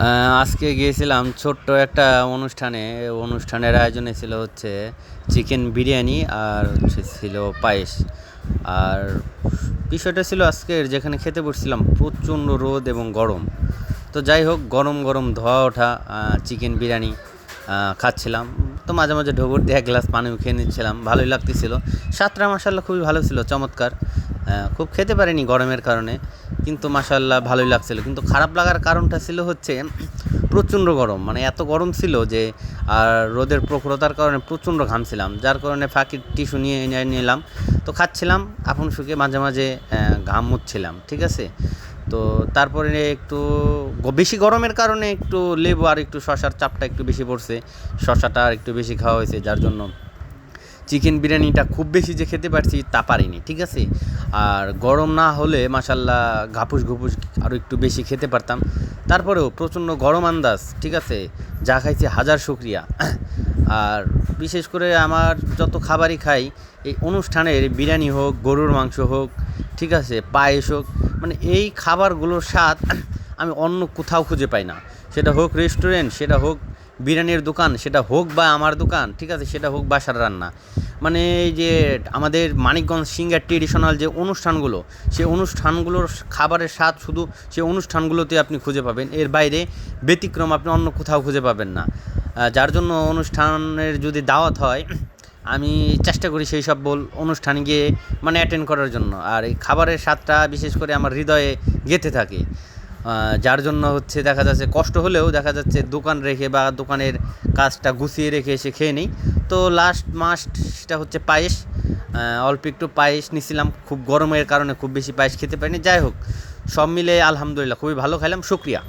আজকে গিয়েছিলাম ছোট্ট একটা অনুষ্ঠানে। অনুষ্ঠানের আয়োজনে ছিল হচ্ছে চিকেন বিরিয়ানি আর ছিল পায়েস। আর বিষয়টা ছিল আজকের যেখানে খেতে বসছিলাম প্রচণ্ড রোদ এবং গরম। তো যাই হোক, গরম গরম ধোয়া ওঠা চিকেন বিরিয়ানি খাচ্ছিলাম। তো মাঝে মাঝে ঢোকর দিয়ে এক গ্লাস পানিও খেয়ে নিচ্ছিলাম, ভালোই লাগতেছিল। স্বাদটা মাসাল্লাহ খুবই ভালো ছিল, চমৎকার। খুব খেতে পারিনি গরমের কারণে, কিন্তু মাশাআল্লাহ ভালোই লাগছিল। কিন্তু খারাপ লাগার কারণটা ছিল হচ্ছে প্রচণ্ড গরম, মানে এত গরম ছিল যে, আর রোদের প্রখরতার কারণে প্রচণ্ড ঘামছিলাম, যার কারণে ফাঁকি টিস্যু নিয়ে নিলাম। তো খাচ্ছিলাম আপন সুখে, মাঝে মাঝে ঘাম মুছছিলাম, ঠিক আছে। তো তারপরে একটু বেশি গরমের কারণে একটু লেবু আর একটু শশার চাপটা একটু বেশি পড়ছে, শশাটা আর একটু বেশি খাওয়া হয়েছে, যার জন্য চিকেন বিরিয়ানিটা খুব বেশি যে খেতে পারছি তা পারিনি, ঠিক আছে। আর গরম না হলে মাশাল্লাহ ঘাপুস ঘুপুস আরও একটু বেশি খেতে পারতাম। তারপরেও প্রচণ্ড গরম আন্দাজ, ঠিক আছে। যা খাইছি হাজার শুকরিয়া। আর বিশেষ করে আমার যত খাবারই খাই, এই অনুষ্ঠানের বিরিয়ানি হোক, গরুর মাংস হোক, ঠিক আছে, পায়েস হোক, মানে এই খাবারগুলোর স্বাদ আমি অন্য কোথাও খুঁজে পাই না। সেটা হোক রেস্টুরেন্ট, সেটা হোক বিরিয়ানির দোকান, সেটা হোক বা আমার দোকান, ঠিক আছে, সেটা হোক বাসার রান্না। মানে এই যে আমাদের মানিকগঞ্জ সিঙ্গার ট্রেডিশনাল যে অনুষ্ঠানগুলো, সেই অনুষ্ঠানগুলোর খাবারের স্বাদ শুধু সেই অনুষ্ঠানগুলোতে আপনি খুঁজে পাবেন, এর বাইরে ব্যতিক্রম আপনি অন্য কোথাও খুঁজে পাবেন না। যার জন্য অনুষ্ঠানের যদি দাওয়াত হয়, আমি চেষ্টা করি সেই সব অনুষ্ঠানে গিয়ে মানে অ্যাটেন্ড করার জন্য। আর এই খাবারের স্বাদটা বিশেষ করে আমার হৃদয়ে গেঁথে থাকে। যার জন্য হচ্ছে দেখা যাচ্ছে কষ্ট হলেও দেখা যাচ্ছে দোকান রেখে বা দোকানের কাজটা গুছিয়ে রেখে এসে খেয়ে নিই। তো লাস্ট মাস্ট সেটা হচ্ছে পায়েস। অল্প একটু পায়েস নিছিলাম, খুব গরমের কারণে খুব বেশি পায়েস খেতে পারিনি। যাই হোক, সব মিলে আলহামদুলিল্লাহ খুবই ভালো খাইলাম, শুকরিয়া।